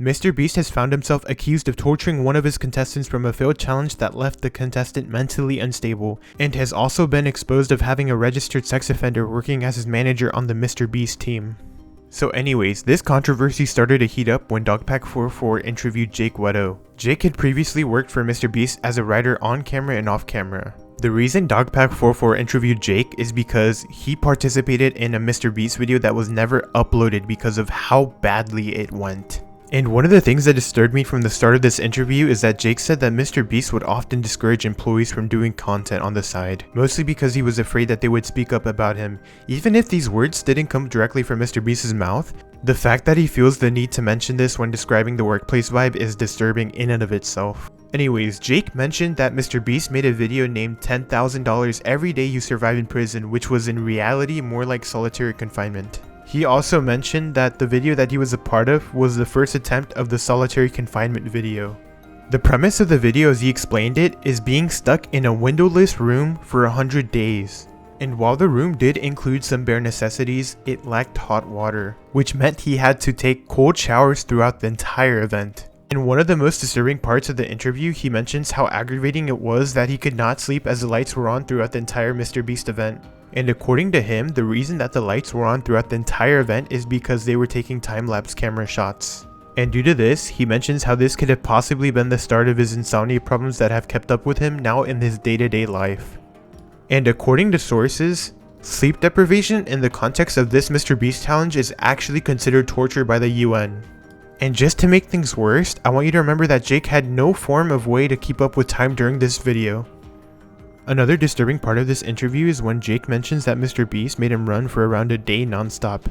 MrBeast has found himself accused of torturing one of his contestants from a failed challenge that left the contestant mentally unstable, and has also been exposed of having a registered sex offender working as his manager on the MrBeast team. So anyways, this controversy started to heat up when Dogpack44 interviewed Jake Wedo. Jake had previously worked for MrBeast as a writer on camera and off camera. The reason Dogpack44 interviewed Jake is because he participated in a MrBeast video that was never uploaded because of how badly it went. And one of the things that disturbed me from the start of this interview is that Jake said that MrBeast would often discourage employees from doing content on the side, mostly because he was afraid that they would speak up about him. Even if these words didn't come directly from MrBeast's mouth, the fact that he feels the need to mention this when describing the workplace vibe is disturbing in and of itself. Anyways, Jake mentioned that MrBeast made a video named $10,000 every day you survive in prison, which was in reality more like solitary confinement. He also mentioned that the video that he was a part of was the first attempt of the solitary confinement video. The premise of the video, as he explained it, is being stuck in a windowless room for 100 days. And while the room did include some bare necessities, it lacked hot water, which meant he had to take cold showers throughout the entire event. In one of the most disturbing parts of the interview, he mentions how aggravating it was that he could not sleep as the lights were on throughout the entire MrBeast event. And according to him, the reason that the lights were on throughout the entire event is because they were taking time-lapse camera shots. And due to this, he mentions how this could have possibly been the start of his insomnia problems that have kept up with him now in his day-to-day life. And according to sources, sleep deprivation in the context of this MrBeast challenge is actually considered torture by the UN. And just to make things worse, I want you to remember that Jake had no form of way to keep up with time during this video. Another disturbing part of this interview is when Jake mentions that MrBeast made him run for around a day non-stop.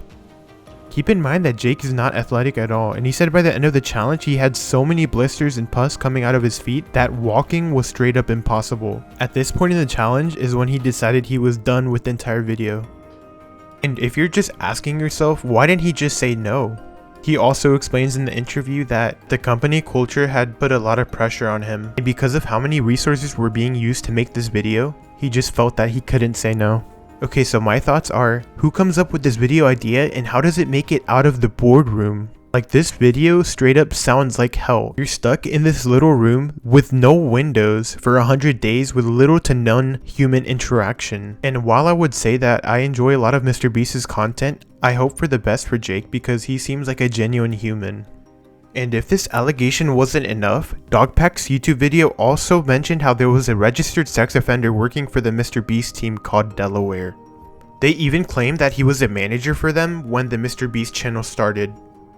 Keep in mind that Jake is not athletic at all, and he said by the end of the challenge he had so many blisters and pus coming out of his feet that walking was straight up impossible. At this point in the challenge is when he decided he was done with the entire video. And if you're just asking yourself, why didn't he just say no? He also explains in the interview that the company culture had put a lot of pressure on him, and because of how many resources were being used to make this video, he just felt that he couldn't say no. Okay, so my thoughts are, who comes up with this video idea and how does it make it out of the boardroom? Like, this video straight up sounds like hell. You're stuck in this little room with no windows for 100 days with little to none human interaction. And while I would say that I enjoy a lot of MrBeast's content, I hope for the best for Jake because he seems like a genuine human. And if this allegation wasn't enough, Dogpack's YouTube video also mentioned how there was a registered sex offender working for the MrBeast team called Delaware. They even claimed that he was a manager for them when the MrBeast channel started.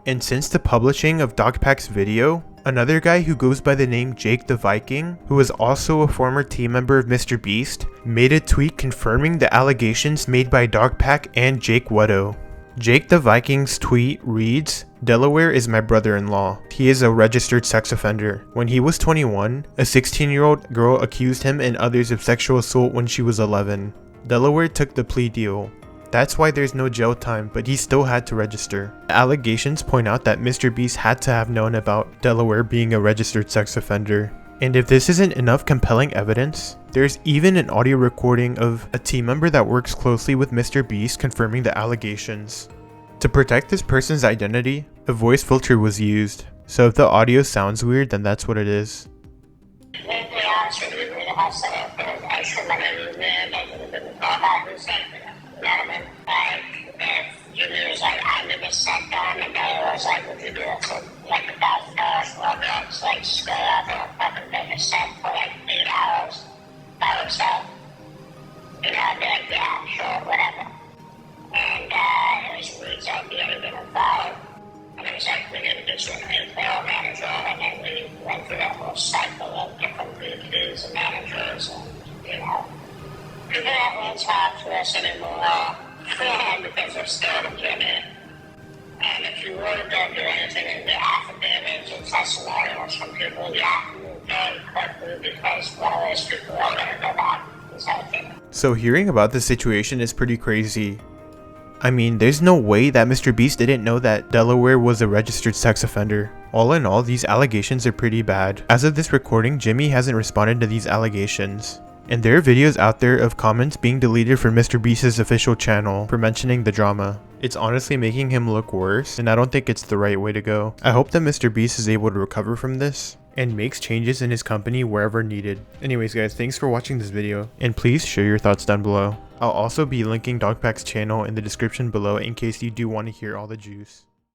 And since the publishing of Dogpack's video, another guy who goes by the name Jake the Viking, who is also a former team member of MrBeast, made a tweet confirming the allegations made by Dogpack and Jake Wedo. Jake the Viking's tweet reads, "Delaware is my brother-in-law. He is a registered sex offender. When he was 21, a 16-year-old girl accused him and others of sexual assault when she was 11. Delaware took the plea deal. That's why there's no jail time, but he still had to register." The allegations point out that MrBeast had to have known about Delaware being a registered sex offender. And if this isn't enough compelling evidence, there's even an audio recording of a team member that works closely with MrBeast confirming the allegations. To protect this person's identity, a voice filter was used, so if the audio sounds weird, then that's what it is. Jimmy was like, I never sat down, and I was like, would you do it for like $1,000? Well, that's like, just go out there and fucking make a set for like 8 hours by yourself. You know, I'd be like, yeah, sure, whatever. And it was Reed's idea to get involved. And it was like, we need to get you an APL manager, and then we went through that whole cycle of different VPs and managers, and, you know, people that won't talk to us anymore. Because they're scared of Jimmy. And if you really don't do anything in your affidavits or testimonials from people, you have to move very quickly because one of those people are going to go back. So hearing about this situation is pretty crazy. I mean, there's no way that MrBeast didn't know that Delaware was a registered sex offender. All in all, these allegations are pretty bad. As of this recording, Jimmy hasn't responded to these allegations. And there are videos out there of comments being deleted from MrBeast's official channel for mentioning the drama. It's honestly making him look worse, and I don't think it's the right way to go. I hope that MrBeast is able to recover from this and makes changes in his company wherever needed. Anyways guys, thanks for watching this video, and please share your thoughts down below. I'll also be linking Dogpack's channel in the description below in case you do want to hear all the juice.